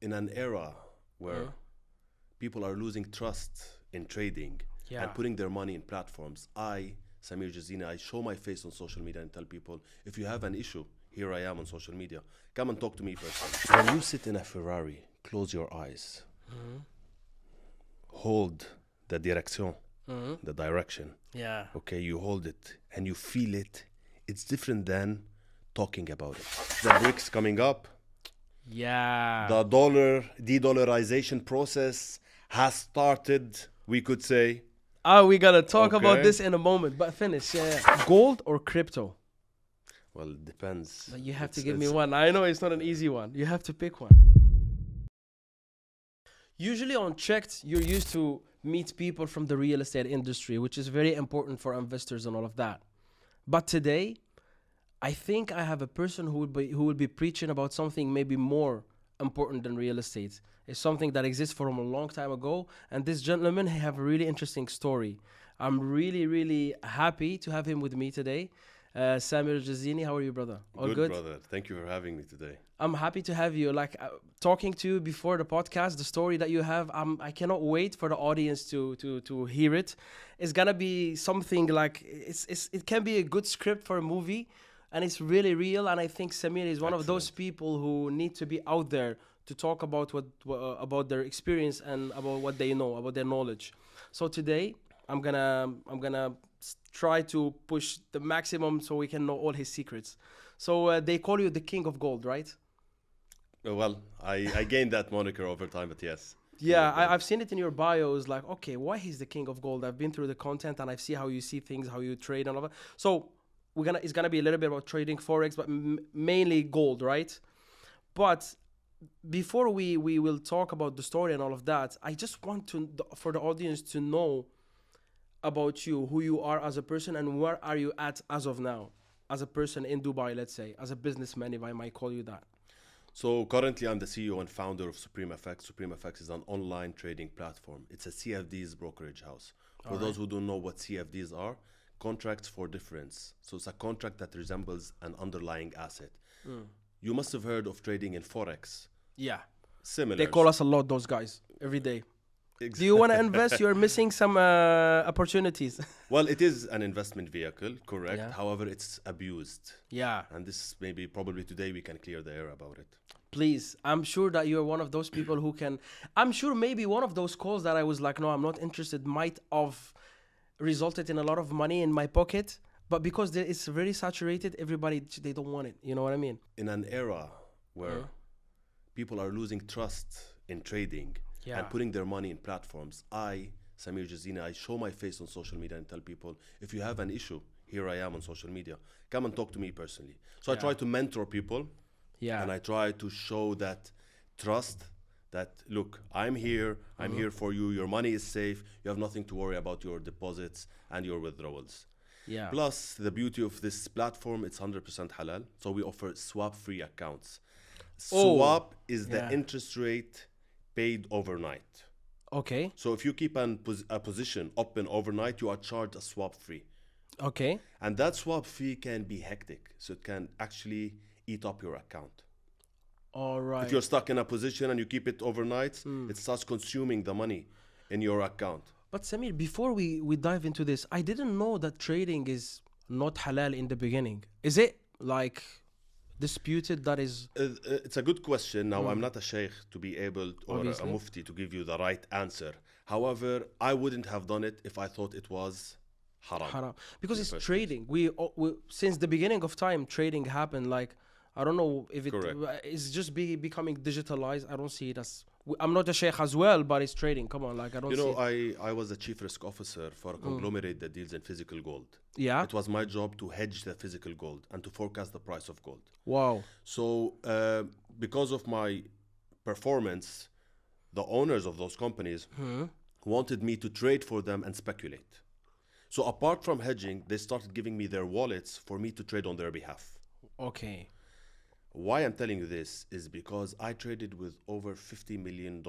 in an era where people are losing trust in trading and putting their money in platforms, Samir Jezzini, I show my face on social media and tell people, if you have an issue, here I am on social media. Come and talk to me personally. When you sit in a Ferrari, close your eyes, hold the direction, the direction. Yeah. Okay, you hold it and you feel it. It's different than talking about it. The BRICS coming up. Yeah. The dollar de-dollarization process has started, we could say. We're gonna talk about Okay. this in a moment, but finish. Gold or crypto? Well, it depends. But you have to It's- give me it's- one. I know it's not an easy one. You have to pick one. Usually on Checked, you're used to meet people from the real estate industry, which is very important for investors and all of that. But today, I think I have a person who will be preaching about something maybe more important than real estate. It's something that exists from a long time ago, and this gentleman have a really interesting story. I'm really, really happy to have him with me today. Samir Jezzini, how are you, brother? All good? brother. Thank you for having me today. I'm happy to have you. Like talking to you before the podcast, the story that you have, I cannot wait for the audience to hear it. It's gonna be something like it can be a good script for a movie, and it's really real. And I think Samir is one of those people who need to be out there to talk about about their experience and about what they know, about their knowledge. So today I'm gonna try to push the maximum so we can know all his secrets. So they call you the king of gold, right? Well, I gained that moniker over time, but yes. Yeah, I've seen it in your bio. It's like, okay, why he's the king of gold? I've been through the content and I see how you see things, how you trade and all that. So it's gonna be a little bit about trading forex, but mainly gold, right? But before we will talk about the story and all of that, I just want for the audience to know about you, who you are as a person, and where are you at as of now, as a person in Dubai, let's say, as a businessman, if I might call you that. So currently I'm the CEO and founder of Supreme FX. Supreme FX is an online trading platform. It's a CFDs brokerage house. For those who don't know what CFDs are, contracts for difference. So it's a contract that resembles an underlying asset. You must have heard of trading in Forex. Yeah. Similar. They call us a lot, those guys, every day. Do you want to invest? You're missing some opportunities. Well, it is an investment vehicle, correct. Yeah. However, it's abused. Yeah. And this probably today we can clear the air about it. Please. I'm sure that you're one of those people who can. I'm sure maybe one of those calls that I was like, no, I'm not interested, might have resulted in a lot of money in my pocket. But because it's very saturated, everybody, they don't want it. You know what I mean? In an era where people are losing trust in trading and putting their money in platforms, Samir Jezzini, I show my face on social media and tell people, if you have an issue, here I am on social media. Come and talk to me personally. So I try to mentor people, and I try to show that trust, that look, I'm here for you, your money is safe, you have nothing to worry about your deposits and your withdrawals. Yeah. Plus, the beauty of this platform, it's 100% halal. So we offer swap-free accounts. Swap is the interest rate paid overnight. Okay. So if you keep a position open overnight, you are charged a swap fee. Okay. And that swap fee can be hectic. So it can actually eat up your account. All right. If you're stuck in a position and you keep it overnight, it starts consuming the money in your account. But Samir, before we dive into this, I didn't know that trading is not halal in the beginning. Is it like disputed that is? It's a good question. Now, I'm not a sheikh to be able, or Obviously. a mufti to give you the right answer. However, I wouldn't have done it if I thought it was haram. Haram. Because it's first trading. We since the beginning of time, trading happened. Like, I don't know if Correct. it's just becoming digitalized. I don't see it as. I'm not a sheikh as well, but it's trading. Come on, like I don't You see. know, I was a chief risk officer for a conglomerate that deals in physical gold. Yeah. It was my job to hedge the physical gold and to forecast the price of gold. Wow. So because of my performance, the owners of those companies wanted me to trade for them and speculate. So apart from hedging, they started giving me their wallets for me to trade on their behalf. Okay. Why I'm telling you this is because I traded with over $50 million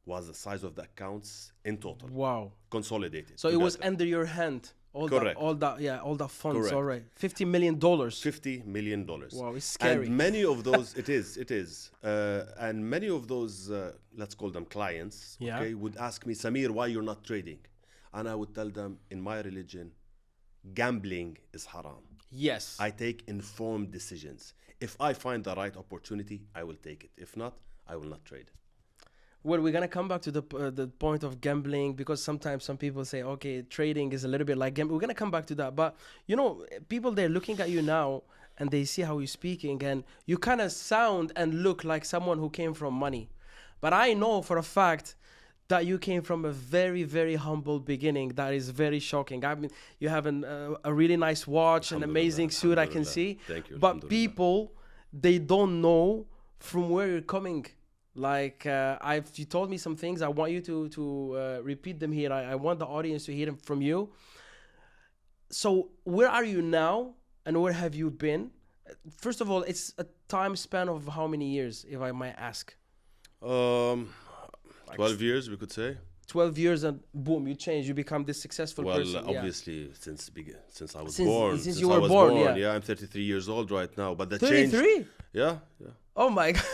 was the size of the accounts in total, Wow. consolidated. So it was together. under your hand Correct. All that funds. Correct. All right, $50 million. $50 million. Wow, it's scary. And many of those, it is. And many of those, let's call them clients, okay, would ask me, Samir, why you're not trading? And I would tell them, in my religion, gambling is haram. Yes. I take informed decisions. If I find the right opportunity, I will take it. If not, I will not trade. Well, we're gonna come back to the point of gambling, because sometimes some people say, okay, trading is a little bit like gambling. We're gonna come back to that, but you know, people, they're looking at you now and they see how you're speaking, and you kind of sound and look like someone who came from money. But I know for a fact that you came from a very, very humble beginning. That is very shocking. I mean, you have a really nice watch, an amazing suit, I can see. Thank you. But people, they don't know from where you're coming. Like, you told me some things. I want you to repeat them here. I want the audience to hear them from you. So where are you now, and where have you been? First of all, it's a time span of how many years, if I might ask? 12 years, we could say. 12 years, and boom, you change. You become this successful person. Well, obviously, since I was since born. Since you were born, yeah. I'm 33 years old right now. But the 33? change... Yeah. Oh my God.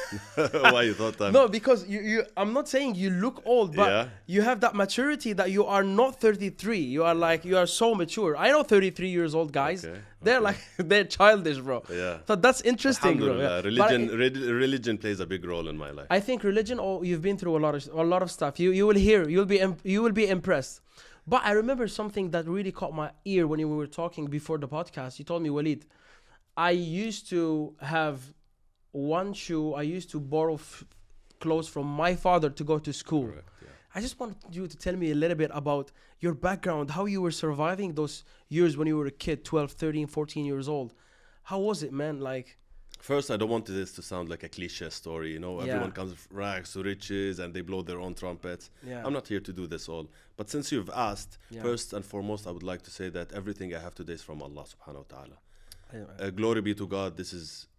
Why you thought that? No, because you I'm not saying you look old, but you have that maturity that you are not 33. You are so mature. I know 33 years old guys. They're childish, bro. Yeah. So that's interesting, bro. Yeah. Religion plays a big role in my life. I think religion, you've been through a lot of stuff. You will hear, you will be impressed. But I remember something that really caught my ear when we were talking before the podcast. You told me, Walid, I used to have one shoe. I used to borrow clothes from my father to go to school. Correct, yeah. I just want you to tell me a little bit about your background, how you were surviving those years when you were a kid, 12, 13, 14 years old. How was it, man? Like, first, I don't want this to sound like a cliche story. You know, everyone comes from rags to riches and they blow their own trumpets. Yeah. I'm not here to do this all. But since you've asked, first and foremost, I would like to say that everything I have today is from Allah subhanahu wa ta'ala. Glory be to God.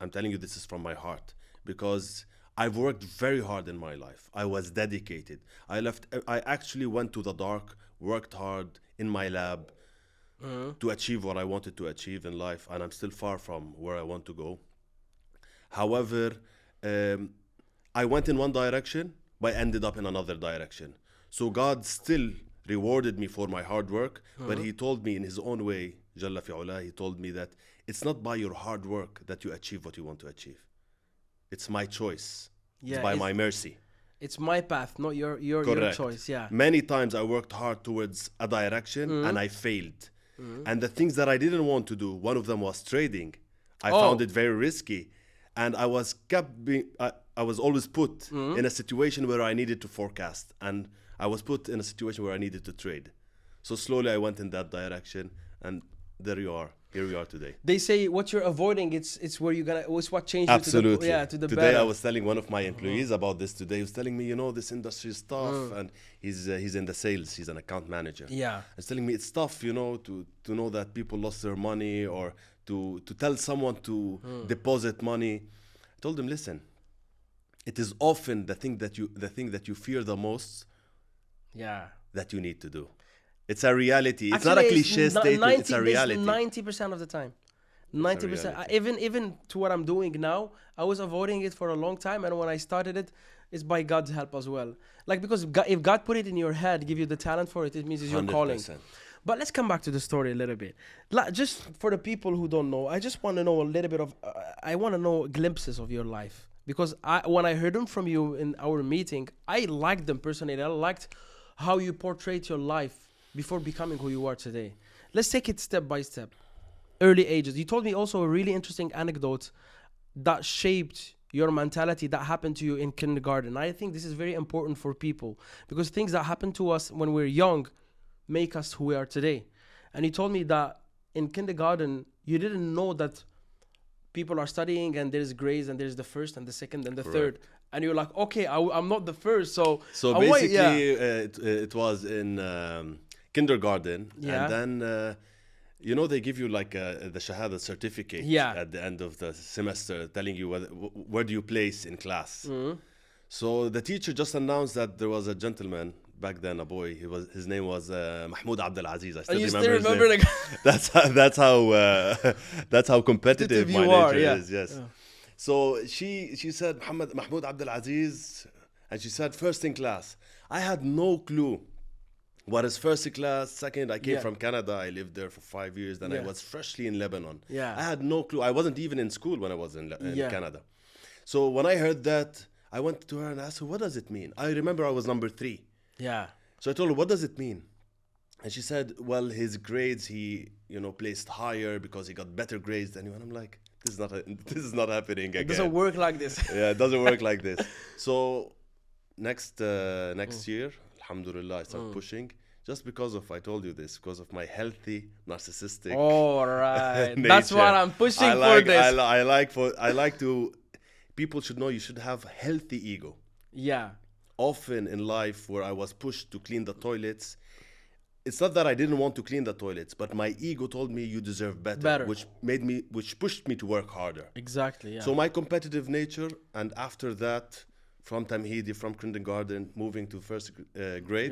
I'm telling you, this is from my heart, because I've worked very hard in my life. I was dedicated. I actually went to the dark, worked hard in my lab to achieve what I wanted to achieve in life, and I'm still far from where I want to go. However, I went in one direction, but ended up in another direction. So God still rewarded me for my hard work, but He told me in His own way, Jalla fi'ula, He told me that it's not by your hard work that you achieve what you want to achieve. It's my choice. It's by my mercy. It's my path, not your choice. Yeah. Many times I worked hard towards a direction and I failed. And the things that I didn't want to do, one of them was trading. I found it very risky. And I was always put in a situation where I needed to forecast. And I was put in a situation where I needed to trade. So slowly I went in that direction, and there you are. Here we are today. They say what you're avoiding, it's where you're gonna. It's what changed Absolutely. you to the today better. I was telling one of my employees about this today. He was telling me, you know, this industry is tough, and he's in the sales. He's an account manager. Yeah. He's telling me it's tough, you know, to know that people lost their money, or to tell someone to deposit money. I told him, listen, it is often the thing that you fear the most. Yeah. That you need to do. It's a reality. It's not a cliche statement. It's a reality. 90% of the time. 90%. Even to what I'm doing now, I was avoiding it for a long time, and when I started it, it's by God's help as well. Like, because if God put it in your head, give you the talent for it, it means it's your 100%. Calling. But let's come back to the story a little bit. Just for the people who don't know, I just want to know a little bit of. I want to know glimpses of your life, because when I heard them from you in our meeting, I liked them personally. I liked how you portrayed your life before becoming who you are today. Let's take it step by step. Early ages. You told me also a really interesting anecdote that shaped your mentality that happened to you in kindergarten. I think this is very important for people, because things that happen to us when we're young make us who we are today. And you told me that in kindergarten, you didn't know that people are studying and there's grades and there's the first and the second and the third. And you're like, okay, I'm not the first. So basically, it was in kindergarten. And then, you know, they give you like the Shahada certificate at the end of the semester, telling you where do you place in class. So the teacher just announced that there was a gentleman back then a boy. His name was Mahmoud Abdel Aziz. I And you still still remember remember his name. That's how competitive my nature is. Yes. Yeah. So she said Mahmoud Abdel Aziz, and she said first in class. I had no clue what is first in class. Second, I came from Canada. I lived there for 5 years. Then I was freshly in Lebanon. Yeah. I had no clue. I wasn't even in school when I was in Canada. So when I heard that, I went to her and asked her, what does it mean? I remember I was number 3. Yeah. So I told her, what does it mean? And she said, well, his grades, he, placed higher because he got better grades than you. And I'm like, this is not happening again. It doesn't work like this. Yeah, it doesn't work like this. So next year, alhamdulillah, I started pushing. Just because I told you this, because of my healthy, narcissistic All right. nature. That's what I'm pushing for this. I like to, people should know you should have healthy ego. Yeah. Often in life where I was pushed to clean the toilets, it's not that I didn't want to clean the toilets, but my ego told me you deserve better. which pushed me to work harder. Exactly, yeah. So my competitive nature, and after that, from Tamhidi, from kindergarten, moving to first grade,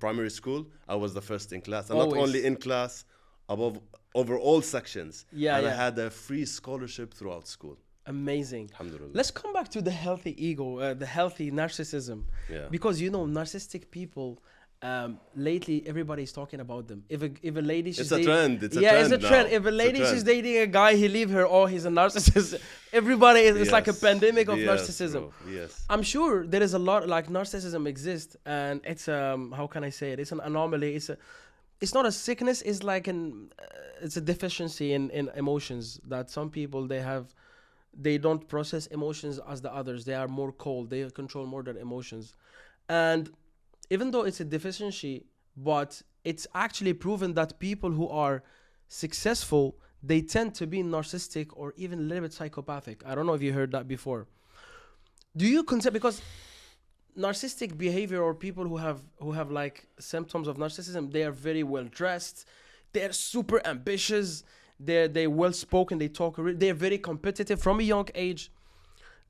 primary school, I was the first in class. And not only in class, over all sections. Yeah, and I had a free scholarship throughout school. Amazing. Alhamdulillah. Let's come back to the healthy ego, the healthy narcissism. Yeah. Because, narcissistic people, lately everybody's talking about them. If a lady she's dating, trend. It's a trend. If a lady she's dating a guy, he leave her, oh, he's a narcissist. Everybody it's like a pandemic of narcissism. Bro. Yes. I'm sure there is a lot, like, narcissism exists, and it's how can I say it? It's an anomaly. It's not a sickness. It's like it's a deficiency in emotions that some people they don't process emotions as the others. They are more cold. They control more their emotions, and even though it's a deficiency, but it's actually proven that people who are successful, they tend to be narcissistic or even a little bit psychopathic. I don't know if you heard that before. Do you consider, because narcissistic behavior, or people who have like symptoms of narcissism, they are very well dressed, they're super ambitious, they're well spoken, they talk, they're very competitive from a young age.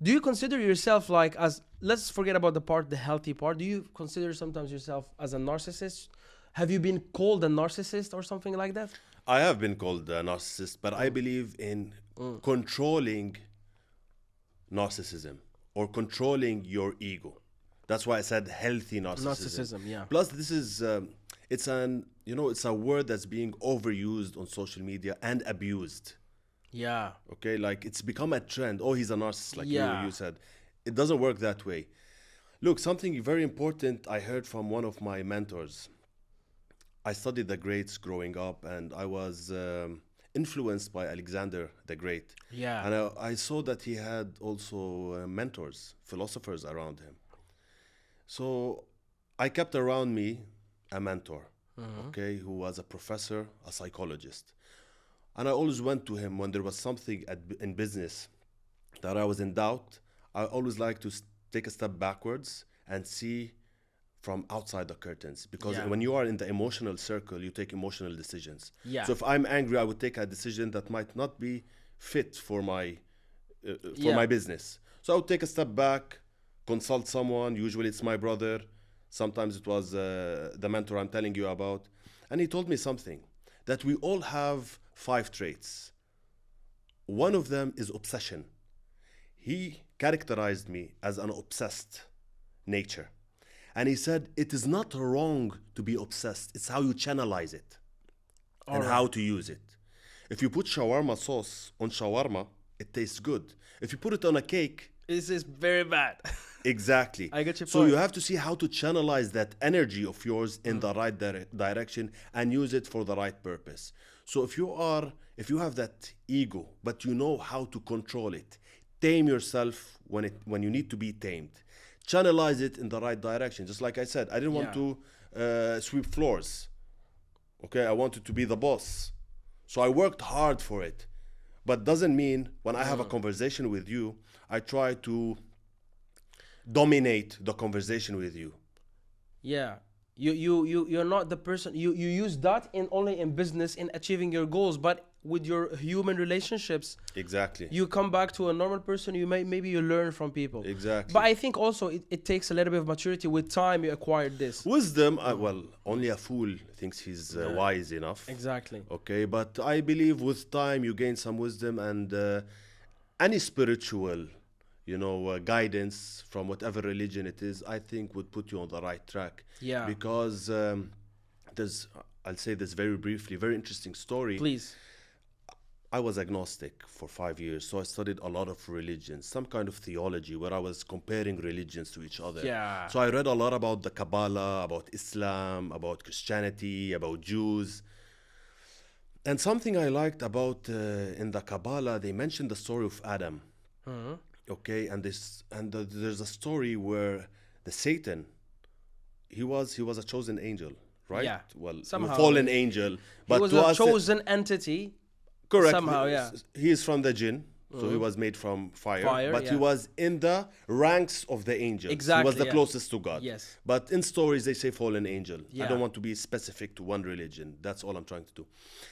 Do you consider yourself like, as, let's forget about the healthy part, do you consider sometimes yourself as a narcissist? Have you been called a narcissist or something like that? I have been called a narcissist, but I believe in controlling narcissism or controlling your ego. That's why I said healthy narcissism. Yeah. Plus, this is it's a word that's being overused on social media and abused. Yeah. Okay, like it's become a trend. Oh, he's a narcissist, like you said. It doesn't work that way. Look, something very important I heard from one of my mentors. I studied the greats growing up, and I was influenced by Alexander the Great. Yeah. And I saw that he had also mentors, philosophers around him. So I kept around me a mentor, okay, who was a professor, a psychologist. And I always went to him when there was something in business that I was in doubt. I always like to take a step backwards and see from outside the curtains, because when you are in the emotional circle, you take emotional decisions. Yeah. So if I'm angry, I would take a decision that might not be fit for my my business. So I would take a step back, consult someone. Usually it's my brother. Sometimes it was the mentor I'm telling you about. And he told me something, that we all have 5 traits. One of them is obsession. He characterized me as an obsessed nature. And he said, it is not wrong to be obsessed. It's how you channelize it and how to use it. If you put shawarma sauce on shawarma, it tastes good. If you put it on a cake, this is very bad. Exactly. I get your point. So you have to see how to channelize that energy of yours in the right direction and use it for the right purpose. So if you have that ego, but you know how to control it, tame yourself when you need to be tamed. Channelize it in the right direction. Just like I said, I didn't want to sweep floors. Okay, I wanted to be the boss. So I worked hard for it. But doesn't mean when I have a conversation with you, I try to dominate the conversation with you. Yeah. You're not the person. You use that in only in business in achieving your goals, but with your human relationships, Exactly. you come back to a normal person. Maybe you learn from people. Exactly. But I think also it takes a little bit of maturity. With time, you acquired this. Wisdom, well, only a fool thinks he's wise enough. Exactly. Okay, but I believe with time you gain some wisdom, and any spiritual, guidance from whatever religion it is, I think would put you on the right track. Yeah. Because I'll say this very briefly, very interesting story. Please. I was agnostic for 5 years, so I studied a lot of religions, some kind of theology where I was comparing religions to each other. Yeah. So I read a lot about the Kabbalah, about Islam, about Christianity, about Jews. And something I liked about in the Kabbalah, they mentioned the story of Adam. Mm-hmm. Okay, and there's a story where the Satan, he was a chosen angel, right? Yeah. Well, Somehow. a fallen angel, but He was to a us, chosen entity. correct. Somehow, yeah. He is from the jinn, so he was made from fire, but he yeah. was in the ranks of the angels. Exactly, He was the yeah. closest to God. Yes. But in stories, they say fallen angel. Yeah. I don't want to be specific to one religion. That's all I'm trying to do.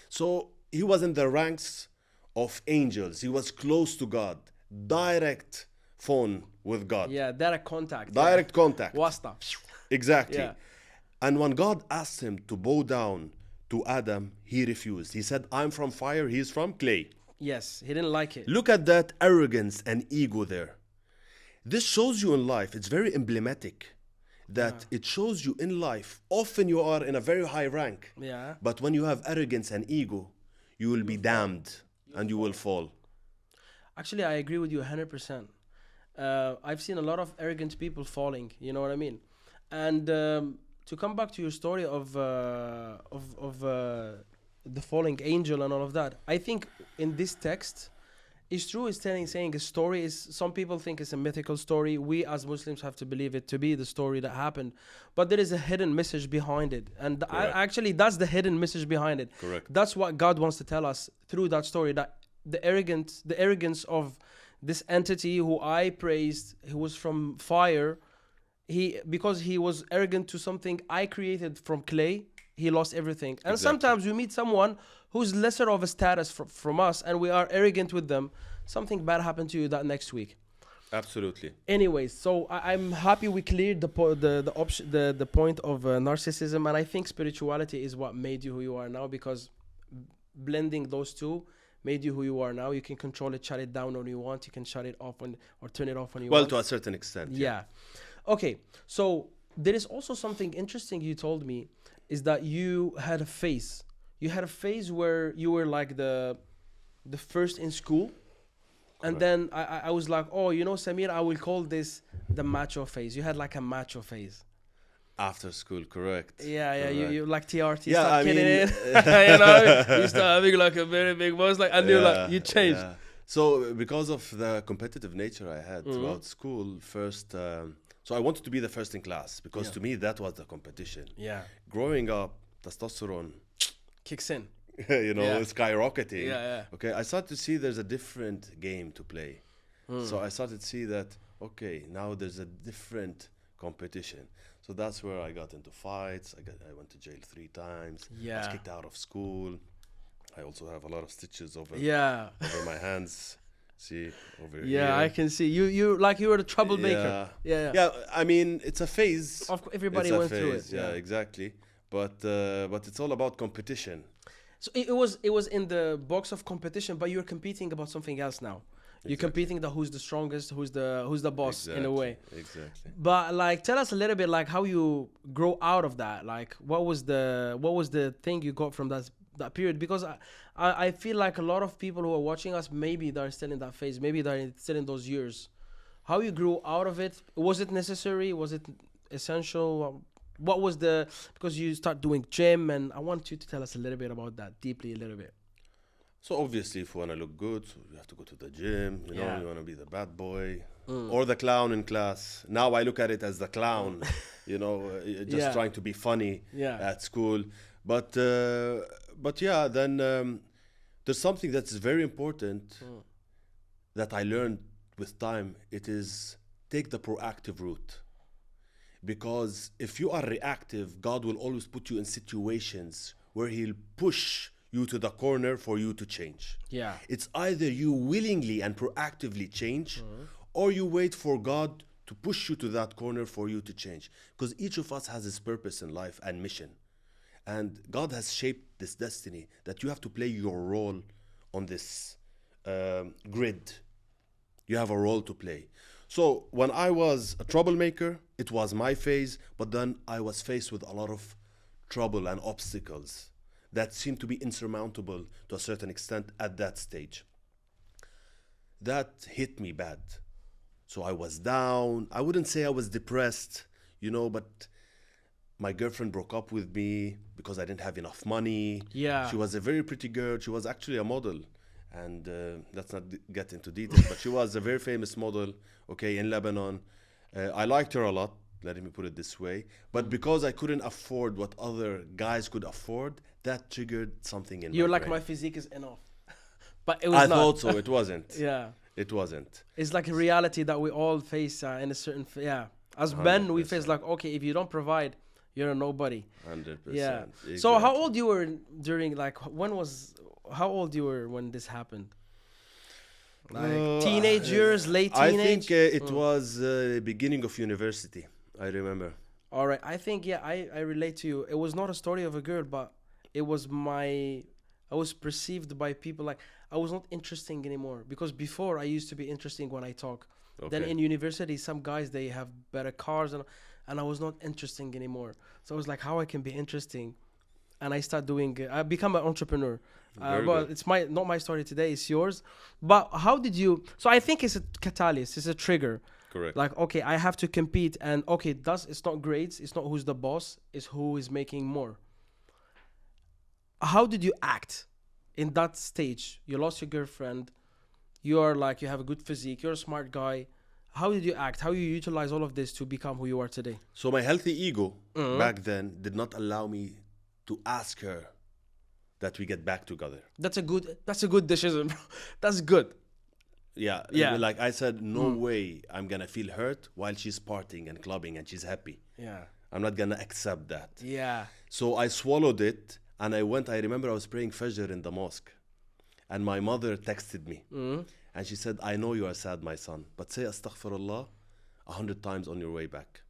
So he was in the ranks of angels. He was close to God. Direct phone with God. Yeah, direct contact. Direct contact. Wasta. Exactly. Yeah. And when God asked him to bow down to Adam, he refused. He said, I'm from fire, he's from clay. Yes, he didn't like it. Look at that arrogance and ego there. This shows you in life, it's very emblematic, that it shows you in life, often you are in a very high rank. Yeah. But when you have arrogance and ego, you will be damned and you will fall. Actually, I agree with you 100%. I've seen a lot of arrogant people falling. You know what I mean? And to come back to your story of the falling angel and all of that, I think in this text, it's true. It's saying a story is. Some people think it's a mythical story. We as Muslims have to believe it to be the story that happened, but there is a hidden message behind it, and actually that's the hidden message behind it. Correct. That's what God wants to tell us through that story. That the arrogance of this entity who I praised, who was from fire, because he was arrogant to something I created from clay, he lost everything. And sometimes we meet someone who's lesser of a status from us, and we are arrogant with them. Something bad happened to you that next week. Absolutely. Anyways, so I'm happy we cleared the point of narcissism, and I think spirituality is what made you who you are now, because blending those two made you who you are now. You can control it, shut it down when you want. You can shut it off or turn it off when you want. Well, to a certain extent. Yeah. Okay. So there is also something interesting you told me, is that you had a phase. You had a phase where you were like the first in school. Correct. And then I was like, oh, Samir, I will call this the macho phase. You had like a macho phase. After school, correct. Yeah, correct. you like TRT, yeah, start I kidding mean, you start having like a very big voice, like, and you changed. Yeah. So because of the competitive nature I had throughout school, first, so I wanted to be the first in class, because to me that was the competition. Yeah. Growing up, testosterone kicks in. skyrocketing. Yeah. Okay, I started to see there's a different game to play. So I started to see that, okay, now there's a different competition. So that's where I got into fights. I went to jail 3 times. Yeah. I was kicked out of school. I also have a lot of stitches over my hands. See, over here. Yeah, I can see. You were the troublemaker. Yeah, I mean, it's a phase. Everybody went through it. Yeah, exactly. But it's all about competition. So it was in the box of competition, but you're competing about something else now. You're competing who's the strongest, who's the boss, in a way. Exactly. But like, tell us a little bit like how you grow out of that. Like, what was the thing you got from that period? Because I feel like a lot of people who are watching us, maybe they're still in that phase, maybe they're still in those years. How you grew out of it? Was it necessary? Was it essential? What was because you start doing gym, and I want you to tell us a little bit about that deeply, a little bit. So obviously, if you want to look good, you have to go to the gym. You want to be the bad boy or the clown in class. Now I look at it as the clown, just trying to be funny at school. But then there's something that's very important that I learned with time. It is take the proactive route. Because if you are reactive, God will always put you in situations where He'll push you to the corner for you to change. Yeah. It's either you willingly and proactively change, or you wait for God to push you to that corner for you to change. Because each of us has his purpose in life and mission. And God has shaped this destiny that you have to play your role on this grid. You have a role to play. So when I was a troublemaker, it was my phase, but then I was faced with a lot of trouble and obstacles that seemed to be insurmountable to a certain extent at that stage. That hit me bad. So I was down. I wouldn't say I was depressed, but my girlfriend broke up with me because I didn't have enough money. Yeah. She was a very pretty girl. She was actually a model. And let's not get into details, but she was a very famous model, in Lebanon. I liked her a lot, let me put it this way. But because I couldn't afford what other guys could afford, that triggered something in me. You're like, my physique is enough. But it was not. I thought so, it wasn't. Yeah. It wasn't. It's like a reality that we all face in a certain... As men, we face like, okay, if you don't provide, you're a nobody. 100%. Yeah. Exactly. So how old you were during, how old you were when this happened? Like teenage years, late teenage? I think it was beginning of university, I remember. All right. I think, I relate to you. It was not a story of a girl, but it was I was perceived by people like I was not interesting anymore. Because before I used to be interesting when I talk. Okay. Then in university, some guys, they have better cars and I was not interesting anymore. So I was like, how I can be interesting? And I start I become an entrepreneur. But it's not my story today, it's yours. But how did you, so I think it's a catalyst, it's a trigger. Correct. Like, okay, I have to compete and it's not grades, it's not who's the boss, it's who is making more. How did you act in that stage? You lost your girlfriend, you have a good physique, you're a smart guy. How did you act? How you utilize all of this to become who you are today? So my healthy ego back then did not allow me to ask her that we get back together. That's a good decision. That's good. Yeah. Like I said, no way I'm gonna feel hurt while she's partying and clubbing and she's happy. Yeah. I'm not gonna accept that. Yeah. So I swallowed it and I remember I was praying Fajr in the mosque. And my mother texted me. And she said, I know you are sad, my son, but say astaghfirullah 100 times on your way back.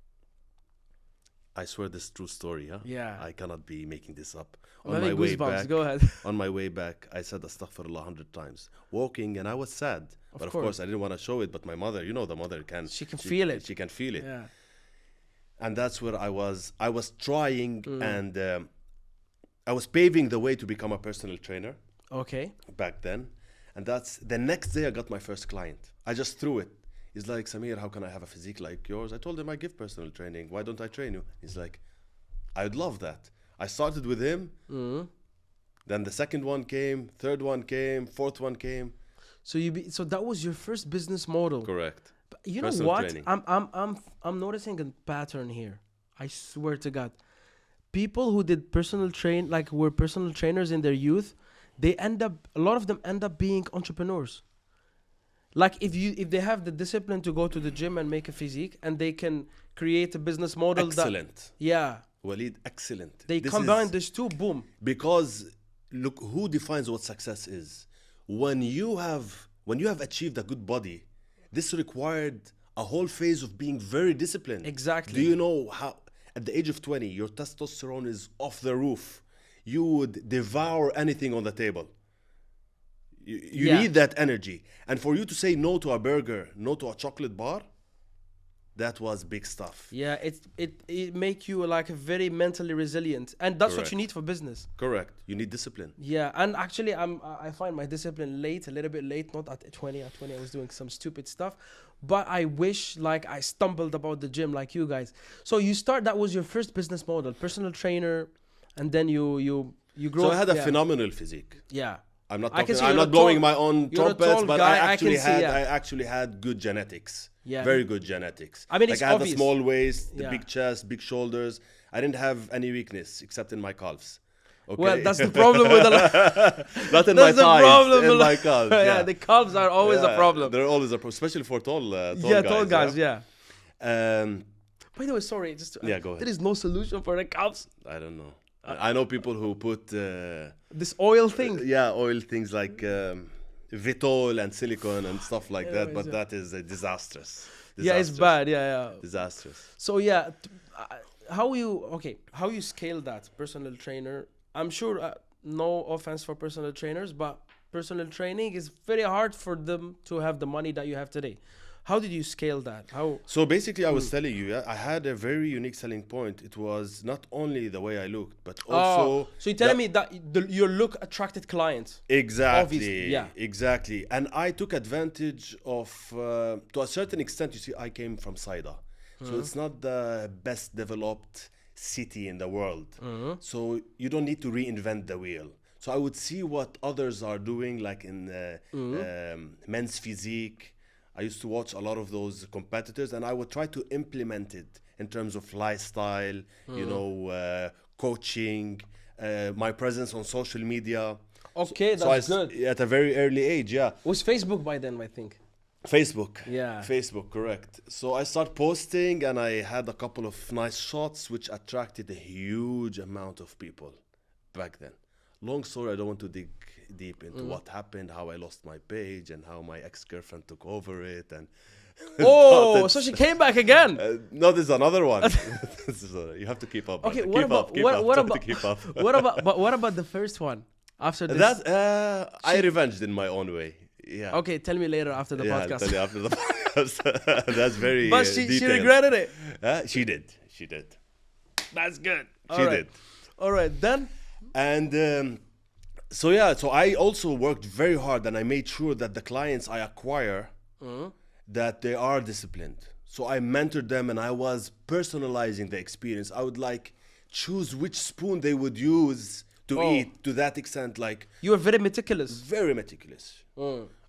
I swear this is true story, huh? Yeah. I cannot be making this up. On my way back, go ahead. On my way back, I said astaghfirullah 100 times. Walking, and I was sad. Of course, I didn't want to show it, but my mother, the mother can. She can feel it. She can feel it. Yeah. And that's where I was trying and I was paving the way to become a personal trainer. Okay. Back then. And that's the next day I got my first client. I just threw it. He's like, Samir, how can I have a physique like yours? I told him I give personal training. Why don't I train you? He's like, I'd love that. I started with him. Then the second one came, third one came, fourth one came. So so that was your first business model. Correct. But you know what? Training. I'm noticing a pattern here. I swear to God. People who did were personal trainers in their youth, a lot of them end up being entrepreneurs. Like if they have the discipline to go to the gym and make a physique and they can create a business model. Excellent. Walid, excellent. They combine these two, boom. Because look, who defines what success is? When you have achieved a good body, this required a whole phase of being very disciplined. Exactly. Do you know how at the age of 20, your testosterone is off the roof? You would devour anything on the table. You need that energy. And for you to say no to a burger, no to a chocolate bar, that was big stuff. Yeah, it make you like a very mentally resilient. And that's what you need for business. Correct. You need discipline. Yeah, and actually I find my discipline a little bit late, not at 20. At 20 I was doing some stupid stuff. But I wish I stumbled about the gym like you guys. So that was your first business model, personal trainer, and then you grow. So I had a phenomenal physique. Yeah. I'm not blowing my own trumpets, but I actually had good genetics. Yeah. Very good genetics. I mean, it's I had obvious. the small waist, the big chest, big shoulders. I didn't have any weakness except in my calves. Okay. Well, that's the problem with not in my thighs, in my calves. Yeah, the calves are always a problem. They're always a problem, especially for tall guys. Tall guys, yeah. By the way, sorry, just Yeah, go ahead. there is no solution for the calves. I don't know. I know people who put This oil thing. oil things like Vitol and silicone and stuff like that, but that is disastrous. Yeah, it's bad. Yeah. Disastrous. So yeah, how you scale that personal trainer? I'm sure, no offense for personal trainers, but personal training is very hard for them to have the money that you have today. How did you scale that? So basically, I was telling you, I had a very unique selling point. It was not only the way I looked, but also. So you're telling me that your look attracted clients? Exactly. Obviously, yeah. Exactly. And I took advantage of, to a certain extent, you see, I came from Saida. So it's not the best developed city in the world. So you don't need to reinvent the wheel. So I would see what others are doing, like in men's physique. I used to watch a lot of those competitors, and I would try to implement it in terms of lifestyle, coaching, my presence on social media. Okay, that's good. At a very early age, yeah. It was Facebook by then, I think. Facebook. Yeah. Facebook, correct. So I started posting, and I had a couple of nice shots, which attracted a huge amount of people back then. Long story, I don't want to dig deep into what happened, how I lost my page, and how my ex-girlfriend took over it. And so she came back again. No, this is another one. You have to keep up. Okay, what about the first one? After this, I revenged in my own way. Yeah. Okay, tell me later after the podcast. I'll tell you after the podcast. That's very. But she regretted it. She did. That's good. She did. All right, then. And so I also worked very hard, and I made sure that the clients I acquire, that they are disciplined. So I mentored them, and I was personalizing the experience. I would choose which spoon they would use to eat, to that extent. You were very meticulous. Very meticulous.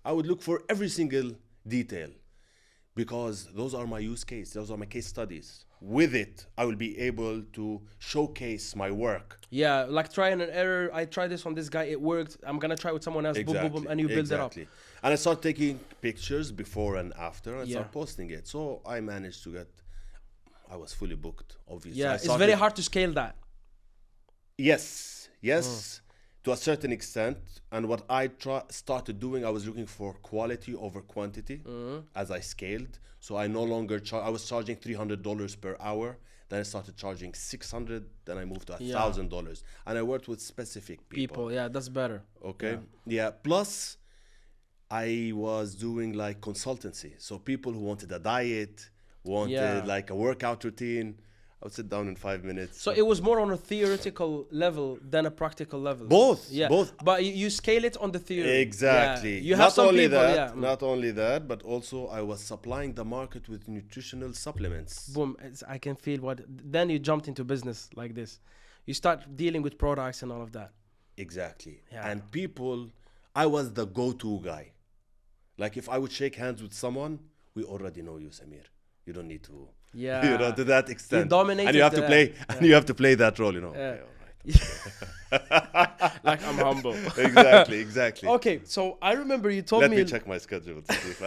I would look for every single detail, because those are my use case. Those are my case studies. With it, I will be able to showcase my work. Yeah, like try and error. I tried this on this guy, it worked. I'm gonna try with someone else. Exactly. Boom, and you build it up. And I start taking pictures before and after, and I start posting it. So I managed to I was fully booked, obviously. Yeah, it's very hard to scale that. Yes, to a certain extent. And what I started doing, I was looking for quality over quantity as I scaled. So I no longer I was charging $300 per hour. Then I started charging $600. Then I moved to $1,000. And I worked with specific people. Yeah, that's better. Okay. Yeah. Plus, I was doing consultancy. So people who wanted a diet, wanted a workout routine. I would sit down in 5 minutes. So it was more on a theoretical level than a practical level. Both. But you scale it on the theory. Exactly. Yeah. You have Not only that, but also I was supplying the market with nutritional supplements. Boom. I can feel then you jumped into business like this. You start dealing with products and all of that. Exactly. Yeah. And I was the go-to guy. If I would shake hands with someone, we already know you, Samir. You don't need to... Yeah, to that extent. You dominated, and you have to play, and you have to play that role, Okay, all right. I'm humble. Exactly. Okay, so I remember you told me. Let me check my schedule to see if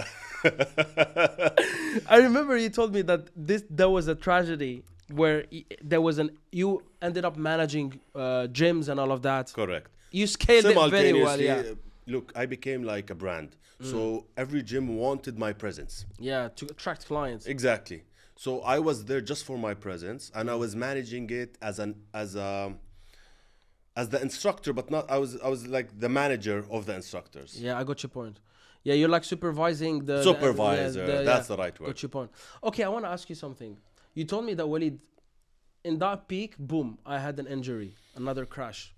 I remember you told me that there was a tragedy where you ended up managing gyms and all of that. Correct. You scaled it very well. Yeah. Look, I became like a brand, so every gym wanted my presence. Yeah, to attract clients. Exactly. So I was there just for my presence, and I was managing it as the instructor, but not. I was like the manager of the instructors. Yeah, I got your point. Yeah, you're supervising the supervisor. That's the right word. Got your point. Okay, I want to ask you something. You told me that Walid, in that peak, boom, I had an injury, another crash.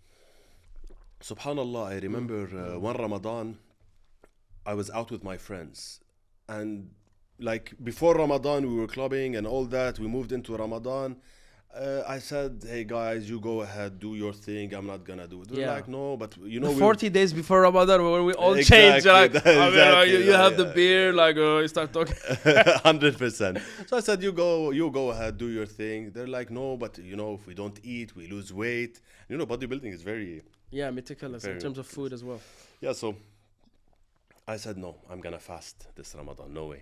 Subhanallah, I remember one Ramadan, I was out with my friends, and before Ramadan, we were clubbing and all that. We moved into Ramadan. I said, hey guys, you go ahead, do your thing. I'm not gonna do it. They're like, no, but 40 days before Ramadan, when we all changed. You have the beer, you start talking. 100%. So I said, you go ahead, do your thing. They're like, no, but if we don't eat, we lose weight. Bodybuilding is very meticulous in terms of food as well. Yeah, so I said, no, I'm gonna fast this Ramadan. No way.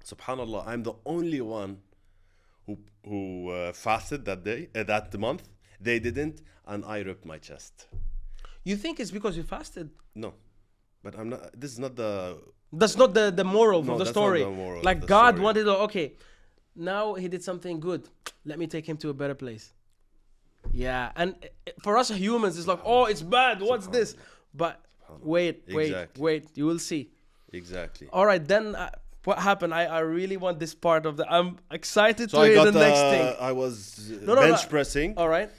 Subhanallah, I'm the only one who fasted that day, that month. They didn't, and I ripped my chest. You think it's because you fasted? No, but I'm not. This is not the. That's not the moral No, of the that's story. not the moral Like of the God story. wanted to, okay, now he did something good. Let me take him to a better place. Yeah, and for us humans, it's like, oh, it's bad. What's this? But wait, you will see. Exactly. All right, then what happened? I really want this part of the. I'm excited So to I hear got the next thing. I was No, bench pressing, All right.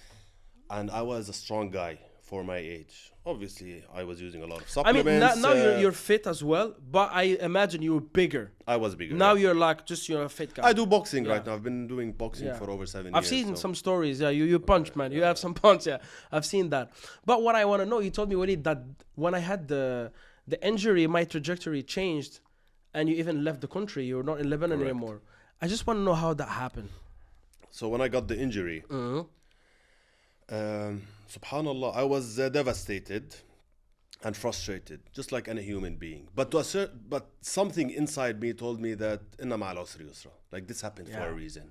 and I was a strong guy for my age. Obviously, I was using a lot of I mean, supplements. now you're fit as well, but I imagine you were bigger. I was bigger. Now yeah. you're like you're a fit guy. I do boxing Yeah. right now. I've been doing boxing Yeah. for over 7 I've years. seen so. some stories. Yeah, you punch, man. You have some punch. Yeah, I've seen that. But what I want to know, you told me, Walid, that when I had the injury, my trajectory changed, and you even left the country. You're not in Lebanon Correct. anymore. I just want to know how that happened. So when I got the injury, subhanallah, I was devastated and frustrated, just like any human being. But but something inside me told me that inna ma'al usri yusra, like this happened for a reason.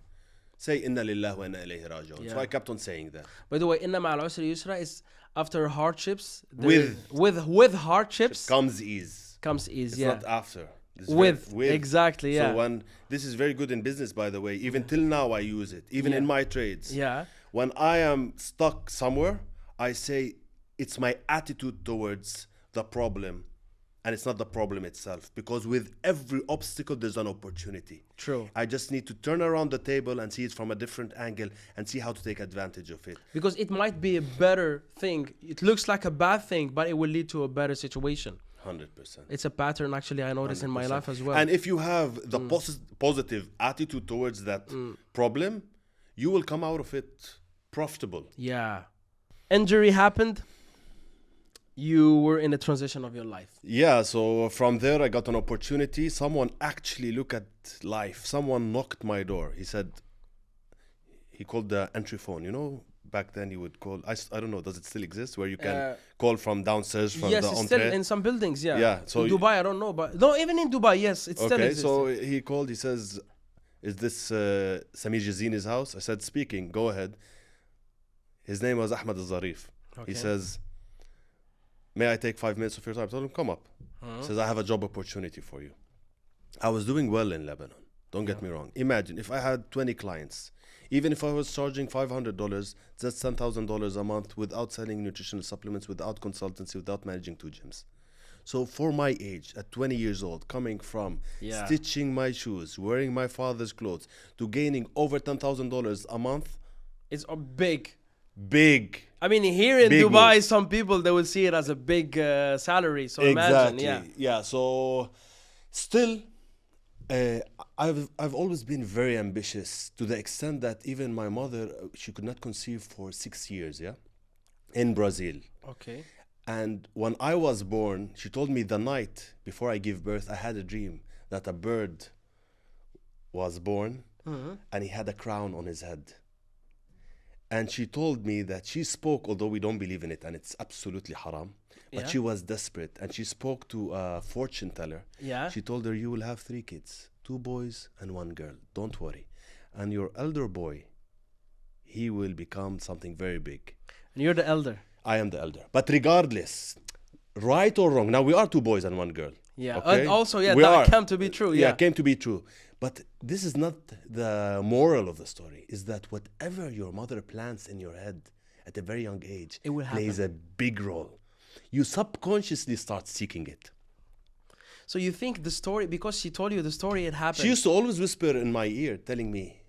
Say inna lillahi wa inna ilayhi raji'un. So I kept on saying that. By the way, inna ma'al usri yusra is after hardships. With hardships comes ease. comes ease. It's Yeah. not after. It's With exactly. Yeah. So when this is very good in business, by the way. Even till now, I use it. Even in my trades. Yeah. When I am stuck somewhere, I say it's my attitude towards the problem, and it's not the problem itself. Because with every obstacle, there's an opportunity. True. I just need to turn around the table and see it from a different angle and see how to take advantage of it. Because it might be a better thing. It looks like a bad thing, but it will lead to a better situation. 100%. It's a pattern actually I notice in my 100%. life as well. And if you have the positive attitude towards that problem, you will come out of it profitable. Yeah. Injury happened. You were in a transition of your life. Yeah, so from there I got an opportunity. Someone actually looked at life. Someone knocked my door. He called the entry phone. You know, back then you would call, I don't know, does it still exist? Where you can call from downstairs from yes, the it's entrée? still in some buildings, yeah. Yeah, so in Dubai, I don't know, but no, even in Dubai, yes, it still okay, exists. so he called, he says, is this Samir Jezzini's house? I said, speaking, go ahead. His name was Ahmed Al-Zarif. Okay. He says, may I take 5 minutes of your time? I told him, come up. He says, I have a job opportunity for you. I was doing well in Lebanon. Don't get me wrong. Imagine if I had 20 clients, even if I was charging $500, that's $10,000 a month without selling nutritional supplements, without consultancy, without managing 2 gyms. So for my age, at 20 years old, coming from stitching my shoes, wearing my father's clothes, to gaining over $10,000 a month. It's a big. Big. I mean, here in Big Dubai, move. some people, they will see it as a big salary. So Exactly. imagine, Yeah. So still, I've always been very ambitious to the extent that even my mother, she could not conceive for 6 years, in Brazil. Okay. And when I was born, she told me the night before I gave birth, I had a dream that a bird was born and he had a crown on his head. And she told me that she spoke, although we don't believe in it and it's absolutely haram, but she was desperate and she spoke to a fortune teller. Yeah. She told her, you will have 3 kids, 2 boys and 1 girl. Don't worry. And your elder boy, he will become something very big. And you're the elder. I am the elder. But regardless, right or wrong, now we are 2 boys and 1 girl. Yeah. Okay? And also, We that are. came to be true. Yeah. Came to be true. But this is not the moral of the story, is that whatever your mother plants in your head at a very young age It will plays a big role. You subconsciously start seeking it. So you think the story, because she told you the story, it happened. She used to always whisper in my ear, telling me,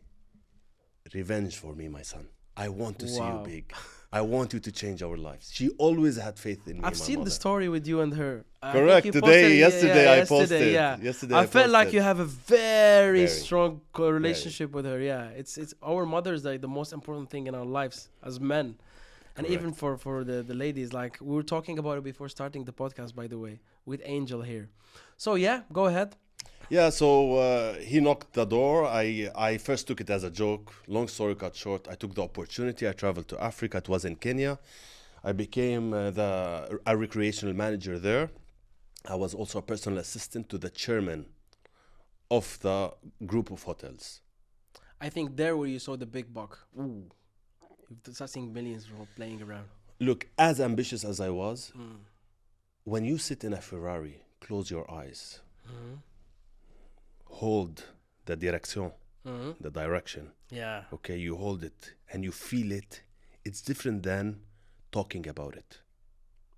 revenge for me, my son. I want to see you big. I want you to change our lives. She always had faith in me. I've seen the story with you and her. Correct. Yesterday I posted. Yeah. Yesterday I felt like posted. you have a very strong relationship with her. Yeah. It's our mothers, like the most important thing in our lives as men. And even for the ladies, like we were talking about it before starting the podcast, by the way, with Angel here. So yeah, go ahead. Yeah, so he knocked the door. I first took it as a joke. Long story cut short, I took the opportunity. I traveled to Africa. It was in Kenya. I became a recreational manager there. I was also a personal assistant to the chairman of the group of hotels. I think there where you saw the big buck. Ooh, you're touching millions from playing around. Look, as ambitious as I was, when you sit in a Ferrari, close your eyes, hold the direction, the direction. Yeah. Okay, you hold it and you feel it. It's different than talking about it.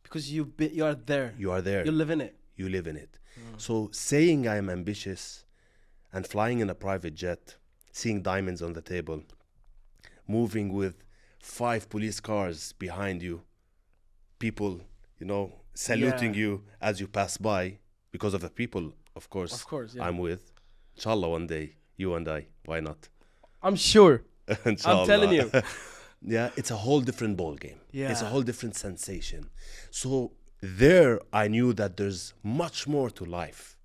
Because you are there. You are there. You live in it. You live in it. So saying I am ambitious and flying in a private jet, seeing diamonds on the table, moving with 5 police cars behind you, people, saluting you as you pass by because of the people, of course, yeah. I'm with. Inshallah, one day, you and I, why not? I'm sure. Inshallah. I'm telling you. Yeah, it's a whole different ball game. Yeah. It's a whole different sensation. So there I knew that there's much more to life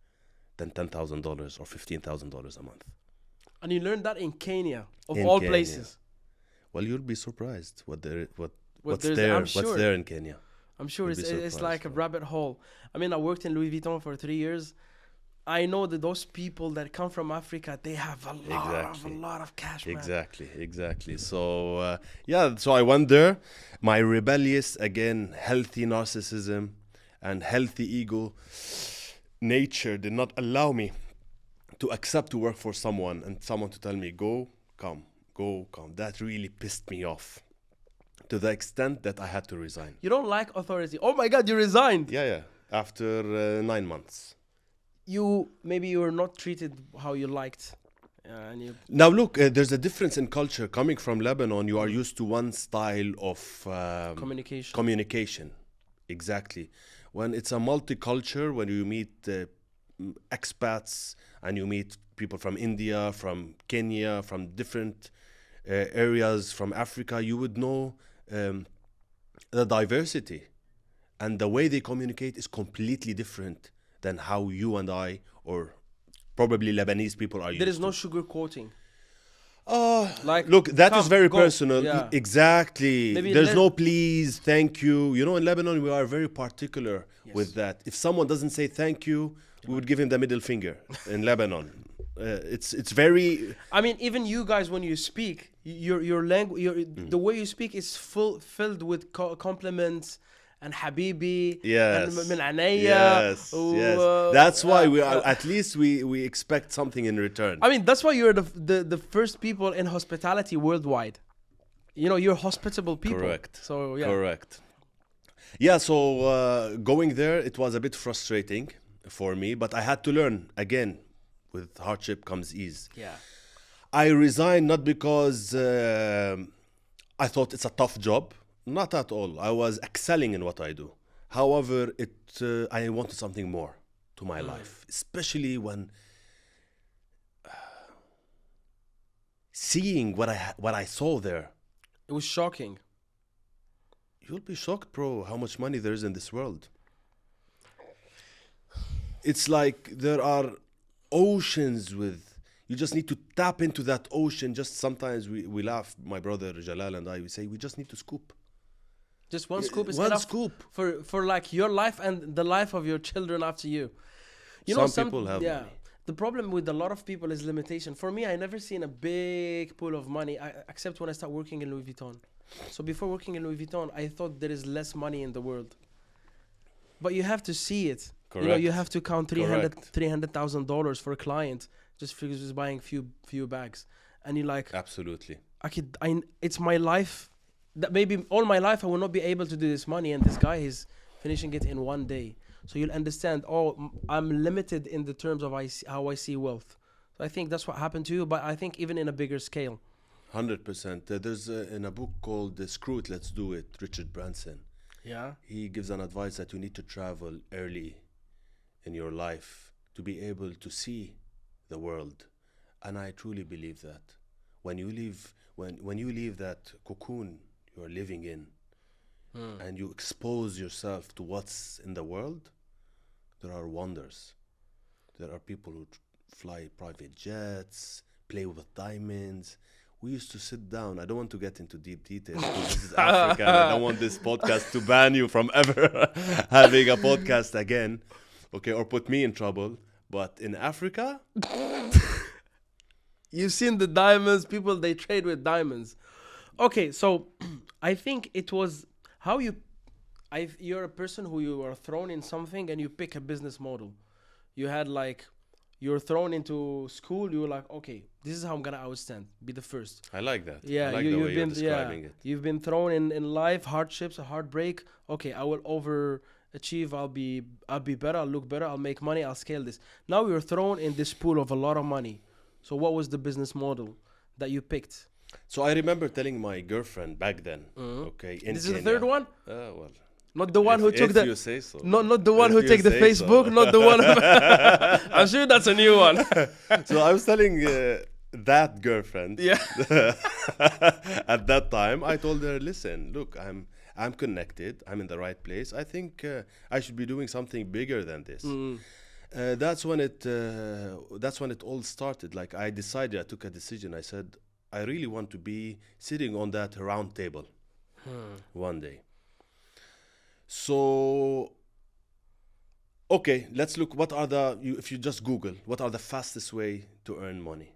than $10,000 or $15,000 a month. And you learned that in Kenya, of In all Kenya. places. Well, you'll be surprised what's there's- there. I'm What's sure. there in Kenya? I'm sure You'll be it's like a surprised. rabbit hole. I mean, I worked in Louis Vuitton for 3 years. I know that those people that come from Africa, they have a lot of cash, man. Exactly. So so I went there. My rebellious, again, healthy narcissism and healthy ego nature did not allow me to accept to work for someone and someone to tell me, go, come. That really pissed me off to the extent that I had to resign. You don't like authority. Oh my God, you resigned. Yeah. After 9 months. Maybe you were not treated how you liked. And Now look, there's a difference in culture. Coming from Lebanon, you are used to one style of communication. Exactly. When it's a multicultural, when you meet expats and you meet people from India, from Kenya, from different areas, from Africa, you would know the diversity. And the way they communicate is completely different than how you and I, or probably Lebanese people, are used to. there is no sugarcoating. Look, that is very go. personal. Yeah. Exactly. Maybe There's no please, thank you. In Lebanon, we are very particular Yes. with that. If someone doesn't say thank you, we would give him the middle finger in Lebanon. It's very... I mean, even you guys, when you speak, your language, the way you speak is filled with compliments and habibi. Yes. And min anaya. Yes. That's why at least we expect something in return. I mean, that's why you're the first people in hospitality worldwide. You're hospitable people. Correct. So, yeah. Correct. Yeah, so going there, it was a bit frustrating for me, but I had to learn. Again, with hardship comes ease. Yeah. I resigned not because I thought it's a tough job. Not at all. I was excelling in what I do. However, I wanted something more to my life, especially when seeing what I saw there. It was shocking. You'll be shocked, bro, how much money there is in this world. It's like there are oceans you just need to tap into that ocean. Just sometimes we laugh, my brother Jalal and I, we say we just need to scoop. Just one scoop is one enough scoop for like your life and the life of your children after you. Some people have money. The problem with a lot of people is limitation. For me, I never seen a big pool of money, except when I start working in Louis Vuitton. So before working in Louis Vuitton, I thought there is less money in the world. But you have to see it. Correct. You have to count $300,000 for a client just for just buying few bags, and you're like, absolutely. It's my life. That maybe all my life I will not be able to do this money, and this guy is finishing it in one day. So you'll understand. I'm limited in the terms of how I see wealth. So I think that's what happened to you. But I think even in a bigger scale. 100%. There's in a book called "Screw It, Let's Do It," Richard Branson. Yeah. He gives an advice that you need to travel early in your life to be able to see the world, and I truly believe that when you leave that cocoon you're living in, and you expose yourself to what's in the world, there are wonders. There are people who fly private jets, play with diamonds. We used to sit down. I don't want to get into deep details because this is Africa and I don't want this podcast to ban you from ever having a podcast again, okay, or put me in trouble. But in Africa, You've seen the diamonds. People, they trade with diamonds. Okay, so I think it was how you're a person who you are thrown in something and you pick a business model. You had like, you're thrown into school. You were like, okay, this is how I'm gonna outstand. Be the first. I like that. Yeah, I like the way you're describing it. You've been thrown in life, hardships, a heartbreak. Okay, I will overachieve. I'll be better. I'll look better. I'll make money. I'll scale this. Now you're thrown in this pool of a lot of money. So what was the business model that you picked? So I remember telling my girlfriend back then. Okay, in This is the Kenya. third one. Well, Not the one who took if you say so. not the one If who you take the say Facebook. so. Not the one. I'm sure that's a new one. So I was telling that girlfriend. Yeah. At that time, I told her, "Listen, look, I'm connected. I'm in the right place. I think I should be doing something bigger than this." That's when it all started. Like I took a decision. I said, I really want to be sitting on that round table one day. So, okay, let's look. If you just Google, what are the fastest way to earn money?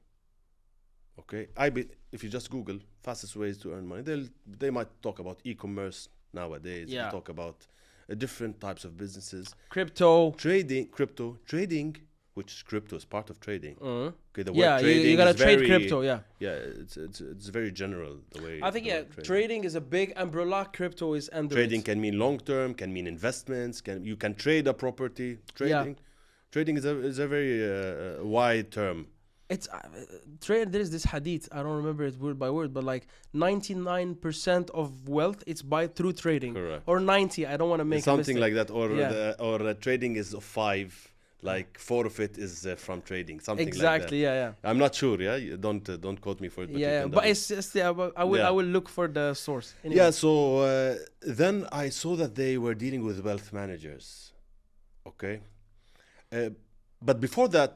Okay, if you just Google fastest ways to earn money, they might talk about e-commerce nowadays. Yeah. They talk about different types of businesses. Crypto trading, which crypto is part of trading. Okay, the yeah, word trading you gotta is trade very, crypto. Yeah, yeah, it's very general the way. I think the word trading is a big umbrella. Crypto is under Trading it. can mean long term, can mean investments. You can trade a property. Trading is a very wide term. It's trade. There is this hadith. I don't remember it word by word, but like 99% of wealth it's through trading. Correct. Or 90. I don't want to make Something a like that, or Yeah. trading is of 5. Like 4 of it is from trading. Something exactly. like that. Yeah. I'm not sure. Yeah, you don't quote me for it. But you Yeah, can but double- it's just I will look for the source. Anyway. Yeah, so then I saw that they were dealing with wealth managers. Okay. But before that,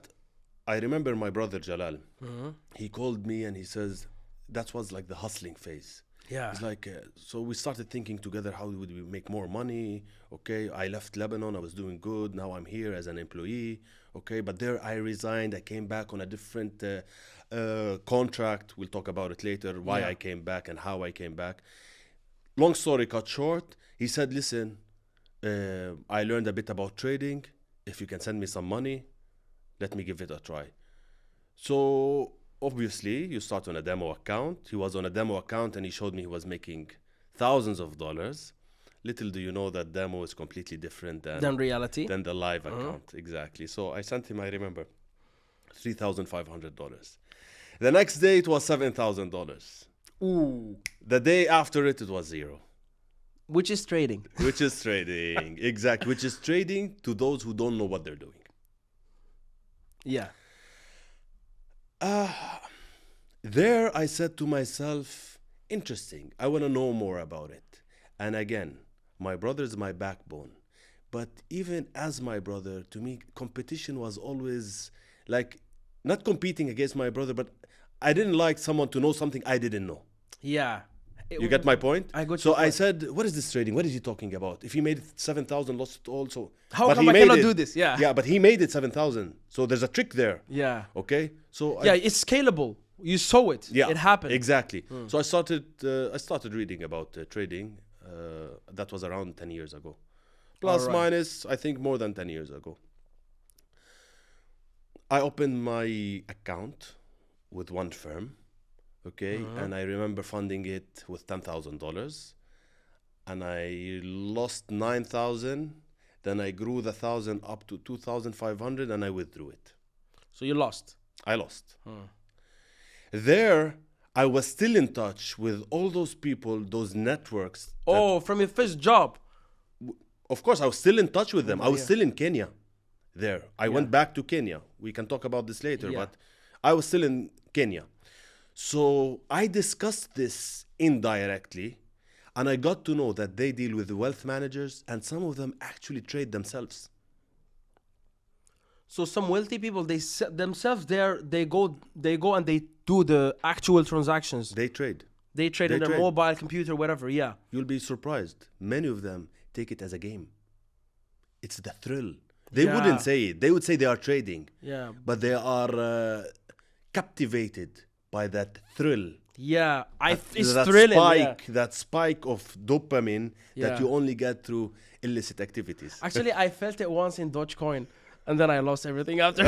I remember my brother Jalal. He called me and he says, that was like the hustling phase. Yeah. It's like, so we started thinking together, how would we make more money? Okay, I left Lebanon, I was doing good. Now I'm here as an employee. Okay, but there I resigned. I came back on a different contract. We'll talk about it later, why I came back and how I came back. Long story cut short, he said, listen, I learned a bit about trading. If you can send me some money, let me give it a try. So obviously, you start on a demo account. He was on a demo account and he showed me he was making thousands of dollars. Little do you know that demo is completely different than reality. Than the live account. Exactly. So I sent him, I remember, $3,500. The next day it was $7,000. Ooh. The day after it was zero. Which is trading. Which is trading. Exactly. Which is trading to those who don't know what they're doing. Yeah. There I said to myself, interesting. I want to know more about it. And again, my brother is my backbone. But even as my brother, to me, competition was always like, not competing against my brother, but I didn't like someone to know something I didn't know. Yeah. You get my point? I got so your point. I said, what is this trading? What is he talking about? If he made 7,000, lost it also. How come I cannot do this? Yeah. Yeah, but he made it 7,000. So there's a trick there. Yeah. Okay? So it's scalable. You saw it. Yeah. It happened. Exactly. So I started reading about trading. That was around 10 years ago. Plus, minus, I think more than 10 years ago. I opened my account with one firm. Okay, and I remember funding it with $10,000, and I lost 9,000. Then I grew the 1,000 up to 2,500, and I withdrew it. So you lost. I lost. There, I was still in touch with all those people, those networks. From your first job. Of course, I was still in touch with them. I was still in Kenya. There, I went back to Kenya. We can talk about this later, but I was still in Kenya. So I discussed this indirectly, and I got to know that they deal with wealth managers, and some of them actually trade themselves. So some wealthy people, they themselves there, they go and they do the actual transactions. They trade. They trade in their mobile, computer, whatever. Yeah. You'll be surprised. Many of them take it as a game. It's the thrill. They wouldn't say it. They would say they are trading. Yeah. But they are captivated by that thrill. Yeah, it's that thrilling. spike, that spike of dopamine that Yeah. you only get through illicit activities. Actually, I felt it once in Dogecoin, and then I lost everything after.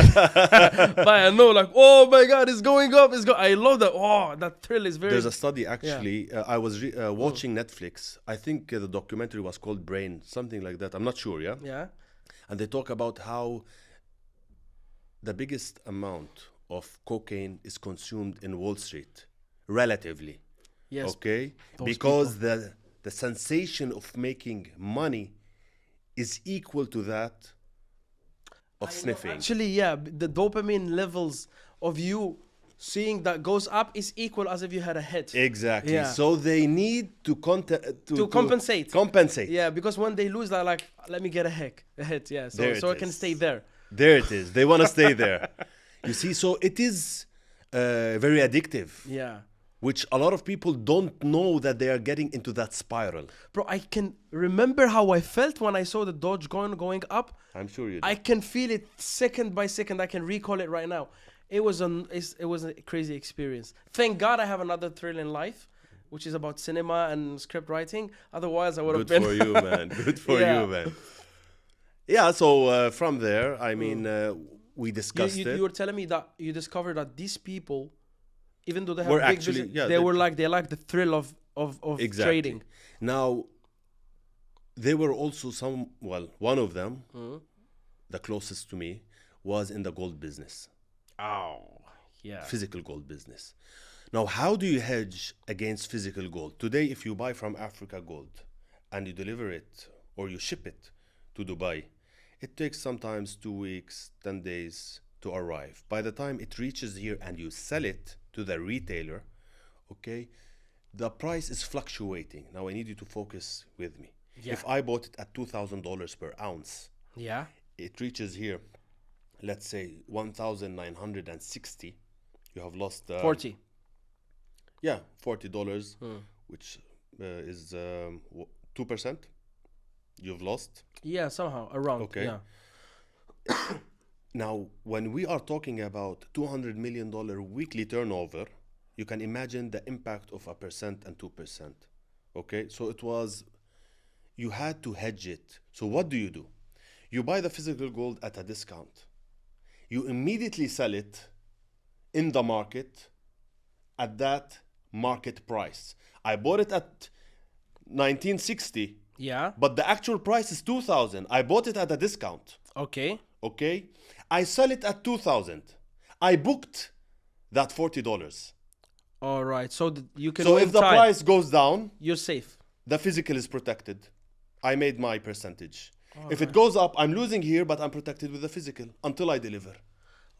But I know, like, oh my God, it's going up. I love that. Oh, that thrill is very. There's a study actually. I was watching Netflix. I think the documentary was called Brain, something like that. I'm not sure. Yeah. Yeah. And they talk about how the biggest amount of cocaine is consumed in Wall Street, relatively. Yes. Okay. Because the sensation of making money is equal to that of sniffing. Actually, yeah, the dopamine levels of you seeing that goes up is equal as if you had a hit. Exactly. Yeah. So they need to compensate. Compensate. Yeah, because when they lose, they're like, let me get a hit. Yeah, so I can stay there. There it is. They want to stay there. You see, so it is very addictive. Yeah. Which a lot of people don't know that they are getting into that spiral. Bro, I can remember how I felt when I saw the Dogecoin going up. I'm sure you do. I can feel it second by second. I can recall it right now. It was a crazy experience. Thank God I have another thrill in life, which is about cinema and script writing. Otherwise, I would have been. Good for you, man. Good for you, man. Yeah, so from there, I mean, we discussed it. You were telling me that you discovered that these people, even though they have big actually, business, they like the thrill of exactly. trading. Now, there were also one of them, the closest to me, was in the gold business. Oh, yeah. Physical gold business. Now, how do you hedge against physical gold? Today, if you buy from Africa gold and you deliver it or you ship it to Dubai, it takes sometimes 2 weeks, 10 days to arrive. By the time it reaches here and you sell it to the retailer, okay, the price is fluctuating. Now, I need you to focus with me. Yeah. If I bought it at $2,000 per ounce, yeah, it reaches here, let's say 1,960. You have lost 40. Yeah, $40, which is 2%. You've lost. Yeah, somehow around. Okay. Yeah. Now, when we are talking about $200 million weekly turnover, you can imagine the impact of 1% and 2%. Okay, so you had to hedge it. So what do? You buy the physical gold at a discount. You immediately sell it in the market at that market price. I bought it at 1960. Yeah. But the actual price is 2,000. I bought it at a discount. Okay. Okay. I sell it at 2,000. I booked that $40. All right. So you can. So if the price goes down, you're safe. The physical is protected. I made my percentage. If it goes up, I'm losing here, but I'm protected with the physical until I deliver.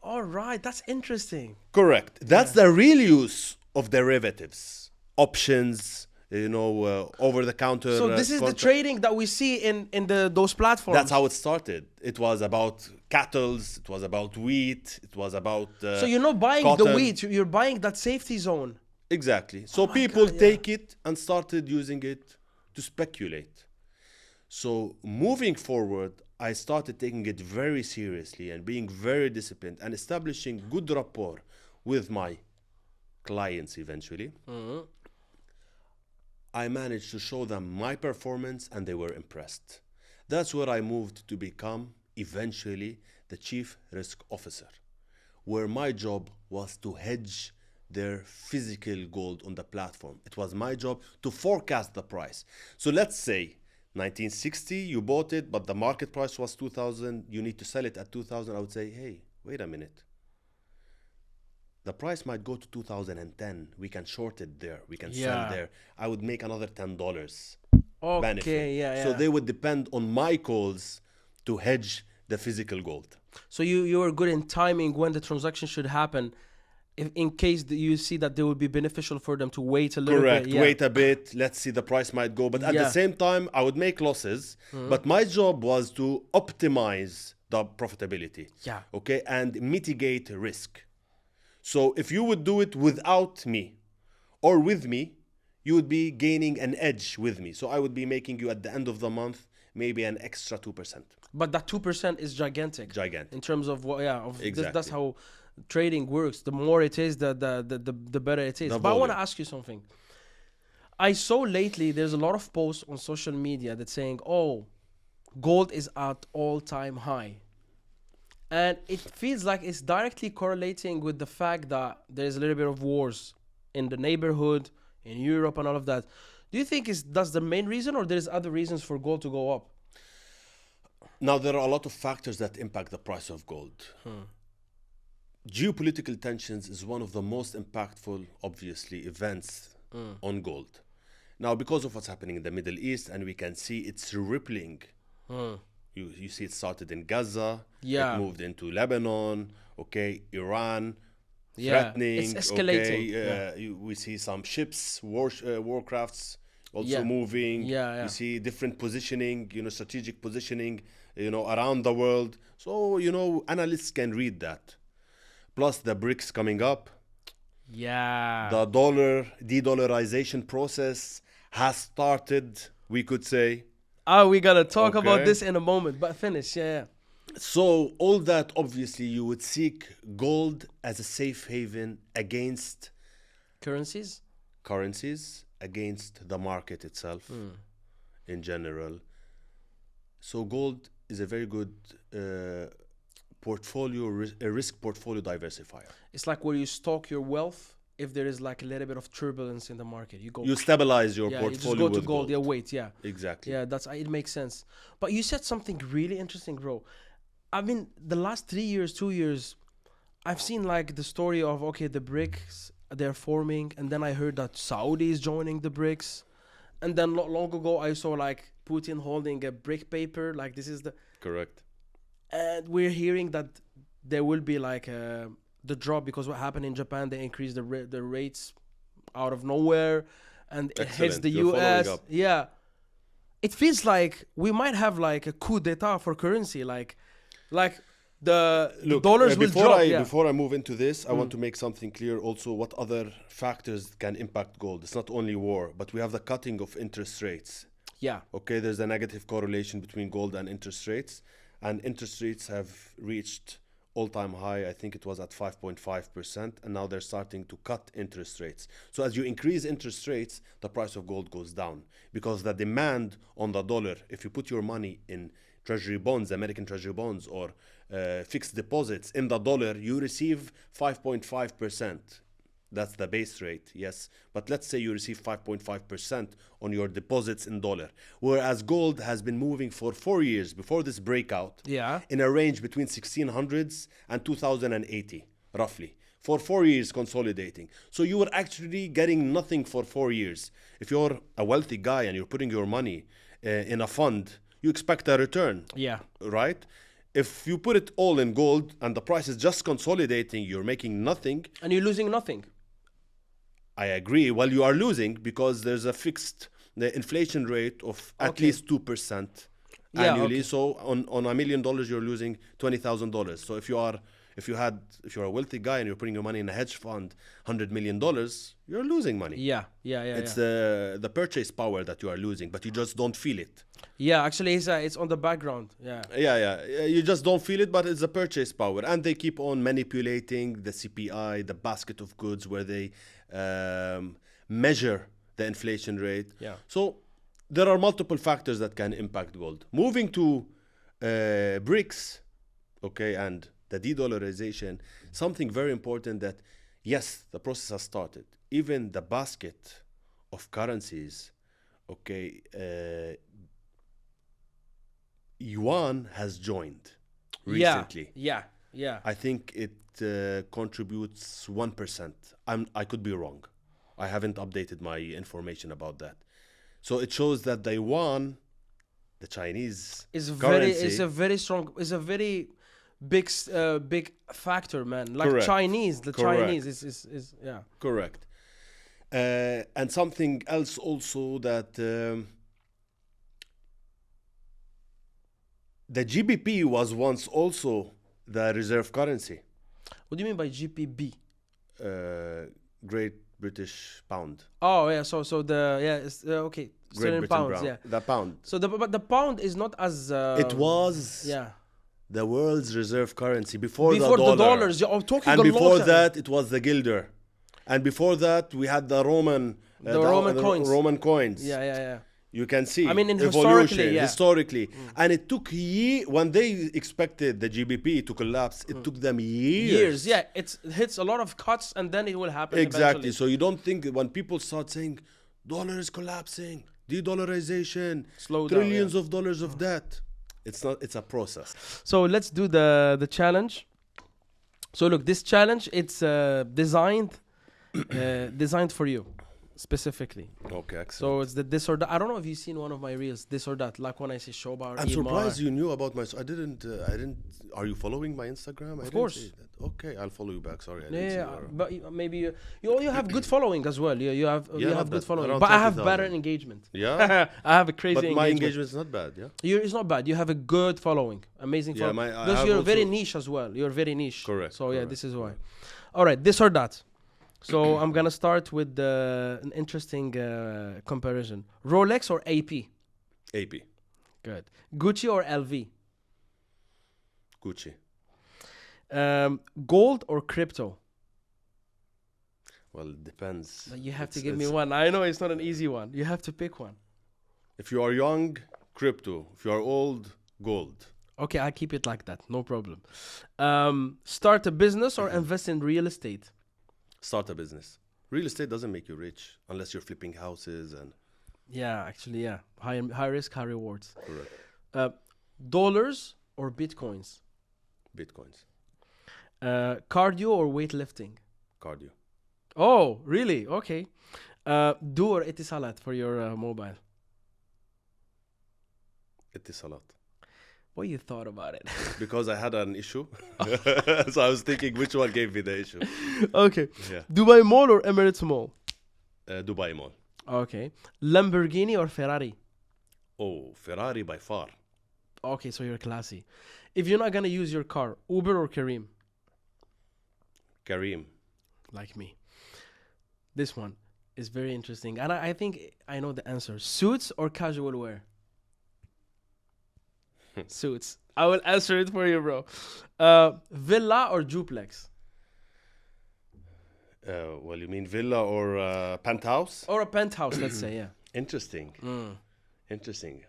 All right. That's interesting. Correct. That's the real use of derivatives, options, over the counter. So this is the trading that we see in those platforms. That's how it started. It was about cattle. It was about wheat. It was about so you're not buying cotton. the wheat. You're buying that safety zone. Exactly. So people take it and started using it to speculate. So moving forward, I started taking it very seriously and being very disciplined and establishing good rapport with my clients eventually. Mm-hmm. I managed to show them my performance and they were impressed. That's where I moved to become eventually the chief risk officer, where my job was to hedge their physical gold on the platform. It was my job to forecast the price. So let's say 1960, you bought it, but the market price was 2,000. You need to sell it at 2,000. I would say, hey, wait a minute. The price might go to 2010. We can short it there. We can sell there. I would make another $10 benefit. Yeah. So they would depend on my calls to hedge the physical gold. So you were good in timing when the transaction should happen, in case you see that they would be beneficial for them to wait a little bit. Correct. Wait a bit. Let's see, the price might go. But at the same time, I would make losses. But my job was to optimize the profitability. Yeah. Okay. And mitigate risk. So if you would do it without me or with me, you would be gaining an edge with me. So I would be making you at the end of the month maybe an extra 2%. But that 2% is gigantic. Gigantic. In terms of Exactly. That's how trading works. The more it is, the better it is. But I want to ask you something. I saw lately there's a lot of posts on social media that saying, oh, gold is at all-time high. And it feels like it's directly correlating with the fact that there's a little bit of wars in the neighborhood, in Europe and all of that. Do you think that's the main reason, or there's other reasons for gold to go up? Now, there are a lot of factors that impact the price of gold. Geopolitical tensions is one of the most impactful, obviously, events on gold. Now, because of what's happening in the Middle East, and we can see it's rippling. You see it started in Gaza, it moved into Lebanon, Iran, threatening. It's escalating. We see some ships, warcrafts also moving. You see different positioning, strategic positioning, around the world. So, analysts can read that. Plus the BRICS coming up. The de-dollarization process has started, we could say. We're going to talk about this in a moment, but finish, So all that, obviously, you would seek gold as a safe haven against currencies, against the market itself in general. So gold is a very good risk portfolio diversifier. It's like where you stock your wealth. If there is like a little bit of turbulence in the market, you stabilize your portfolio. You just go to with gold. Exactly. It makes sense. But you said something really interesting, bro. I mean, the last 3 years, 2 years, I've seen like the story of the BRICS, they're forming, and then I heard that Saudi is joining the BRICS, and then long ago I saw like Putin holding a BRIC paper, like this is the correct. And we're hearing that there will be like the drop because what happened in Japan, they increased the rates out of nowhere, and it hits the US. Yeah, it feels like we might have like a coup d'état for currency, like the dollars will drop. Before I move into this, I want to make something clear also what other factors can impact gold. It's not only war, but we have the cutting of interest rates. There's a negative correlation between gold and interest rates, and interest rates have reached all-time high. I think it was at 5.5%, and now they're starting to cut interest rates. So as you increase interest rates, the price of gold goes down because the demand on the dollar, if you put your money in treasury bonds, American treasury bonds, or fixed deposits in the dollar, you receive 5.5%. That's the base rate, yes. But let's say you receive 5.5% on your deposits in dollar. Whereas gold has been moving for 4 years before this breakout in a range between 1600s and 2080, roughly. For 4 years consolidating. So you were actually getting nothing for 4 years. If you're a wealthy guy and you're putting your money in a fund, you expect a return. Right? If you put it all in gold and the price is just consolidating, you're making nothing. And you're losing nothing. I agree. Well, you are losing because there's a fixed inflation rate of at least 2% annually. So on $1 million, you're losing $20,000. So if you're a wealthy guy and you're putting your money in a hedge fund, $100 million, you're losing money. It's the purchase power that you are losing, but you just don't feel it. Actually, it's on the background. You just don't feel it, but it's a purchase power. And they keep on manipulating the CPI, the basket of goods, where they measure the inflation rate. So there are multiple factors that can impact gold. Moving to BRICS, and the de-dollarization, something very important that, yes, the process has started. Even the basket of currencies, yuan has joined recently. I think it contributes 1%. I could be wrong. I haven't updated my information about that. So it shows that the yuan, the Chinese currency, is a very strong, is a very big factor, man. Like correct. Chinese is correct. And something else also that the GBP was once also the reserve currency. What do you mean by GBP? Great British Pound. Oh yeah, so it's okay. Great Britain pounds, pound. Yeah. The pound. So but the pound is not as. It was. Yeah. the world's reserve currency before Before the dollar. dollars. I'm talking And a before long time. that, it was the guilder. And before that, we had the Roman coins. Roman coins. Yeah. You can see. I mean, in evolution, historically. And it took when they expected the GBP to collapse, it took them years. Yeah, it hits a lot of cuts, and then it will happen. Exactly. Eventually. So you don't think when people start saying dollar is collapsing, de-dollarization, Slow down, trillions of dollars of debt. It's not. It's a process. So let's do the challenge. So look, this challenge, it's designed for you specifically. Okay, excellent. So it's the this or that. I don't know if you've seen one of my reels, this or that. Like when I say Shoba or I'm Imar. surprised you knew about my. I didn't. Are you following my Instagram? Of course. Didn't see that. Okay, I'll follow you back. Sorry, I didn't see your. But maybe you have good following as well. You have not good bad. following. Around But I have 30,000. better engagement. Yeah, I have a crazy but my engagement. engagement is not bad. Yeah. It's not bad. You have a good following, amazing Yeah, following. I Because have you're very also- niche as well. You're very niche. Correct, So yeah, correct, this is why. All right, this or that. So I'm gonna start with an interesting comparison: Rolex or AP? AP, Good. Gucci or LV? Gucci. Gold or crypto? Well, it depends. You have to It's- give me it's- one. I know it's not an easy one. You have to pick one. If you are young, crypto. If you are old, gold. Okay, I'll keep it like that. No problem. Start a business or invest in real estate? Start a business. Real estate doesn't make you rich unless you're flipping houses and. Yeah, actually, yeah. High risk, high rewards. Correct. Dollars or bitcoins? Bitcoins. Cardio or weightlifting? Cardio. Oh, really? Okay. Do or itisalat for your mobile? Itisalat. What you thought about it? Because I had an issue. So I was thinking which one gave me the issue. Okay. Yeah. Dubai Mall or Emirates Mall? Dubai Mall. Okay. Lamborghini or Ferrari? Oh, Ferrari by far. Okay, so you're classy. If you're not gonna use your car, Uber or Kareem? Kareem. Like me. This one is very interesting. And I think I know the answer. Suits or casual wear? Suits. I will answer it for you, bro. Villa or duplex? Well, you mean villa or penthouse? Or a penthouse, let's say, yeah. Interesting. Interesting.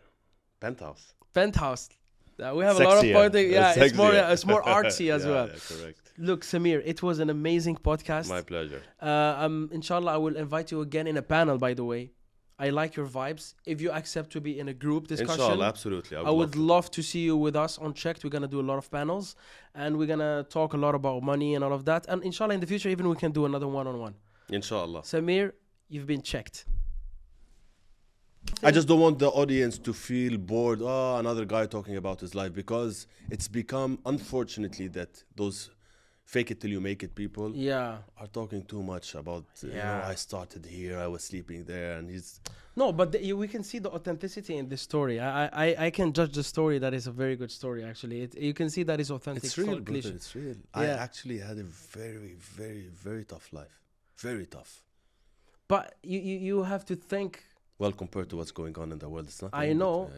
Penthouse. Penthouse. We have a lot of Sexier. pointing. Yeah, Sexier. it's more artsy as Yeah, well. yeah, correct. Look, Samir, it was an amazing podcast. My pleasure. Inshallah, I will invite you again in a panel, by the way. I like your vibes. If you accept to be in a group discussion, Inshallah, absolutely. I would love to see you with us on CHEKD. We're going to do a lot of panels and we're going to talk a lot about money and all of that. And inshallah, in the future, even we can do another one-on-one. Inshallah. Samir, you've been checked. I just don't want the audience to feel bored. Oh, another guy talking about his life, because it's become, unfortunately, that those fake it till you make it people are talking too much about, you know, I started here, I was sleeping there, and he's... No, but we can see the authenticity in this story. I can judge the story. That is a very good story, actually. You can see that is authentic. It's real, brother, it's real. Yeah. I actually had a very, very, very tough life. Very tough. But you have to think... Well, compared to what's going on in the world, it's not. I know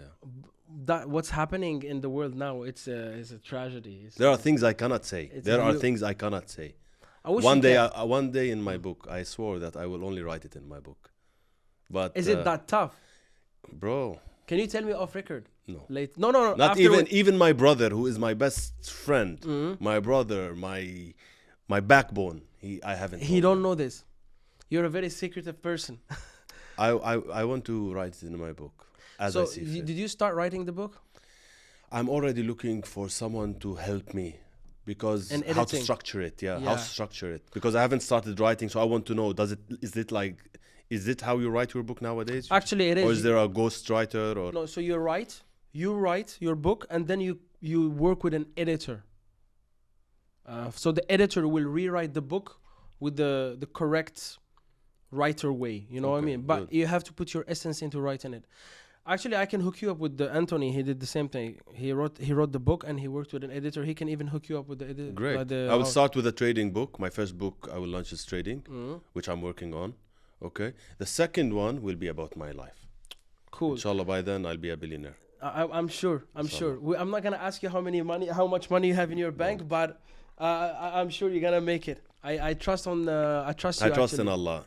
that what's happening in the world now, it's a tragedy. There are things I cannot say. There are things I cannot say. One day in my book, I swore that I will only write it in my book. But is it that tough, bro? Can you tell me off record? No. Late? No. Not even my brother, who is my best friend, my brother, my backbone. I haven't. He don't know this. You're a very secretive person. I want to write it in my book. So did you start writing the book? I'm already looking for someone to help me, because how to structure it. How to structure it, because I haven't started writing, so I want to know, is it how you write your book nowadays? Actually, it is. Or is there a ghost writer? Or no, so you write your book, and then you work with an editor. So the editor will rewrite the book with the correct writer way, you know what I mean? But you have to put your essence into writing it. Actually, I can hook you up with Anthony. He did the same thing. He wrote the book and he worked with an editor. He can even hook you up with the editor. Great. I will start with a trading book. My first book I will launch is trading, which I'm working on. Okay. The second one will be about my life. Cool. Inshallah, by then I'll be a billionaire. I'm sure. I'm sure. I'm not gonna ask you how much money you have in your bank, but I'm sure you're gonna make it. I trust on. I trust you. I trust actually. in Allah.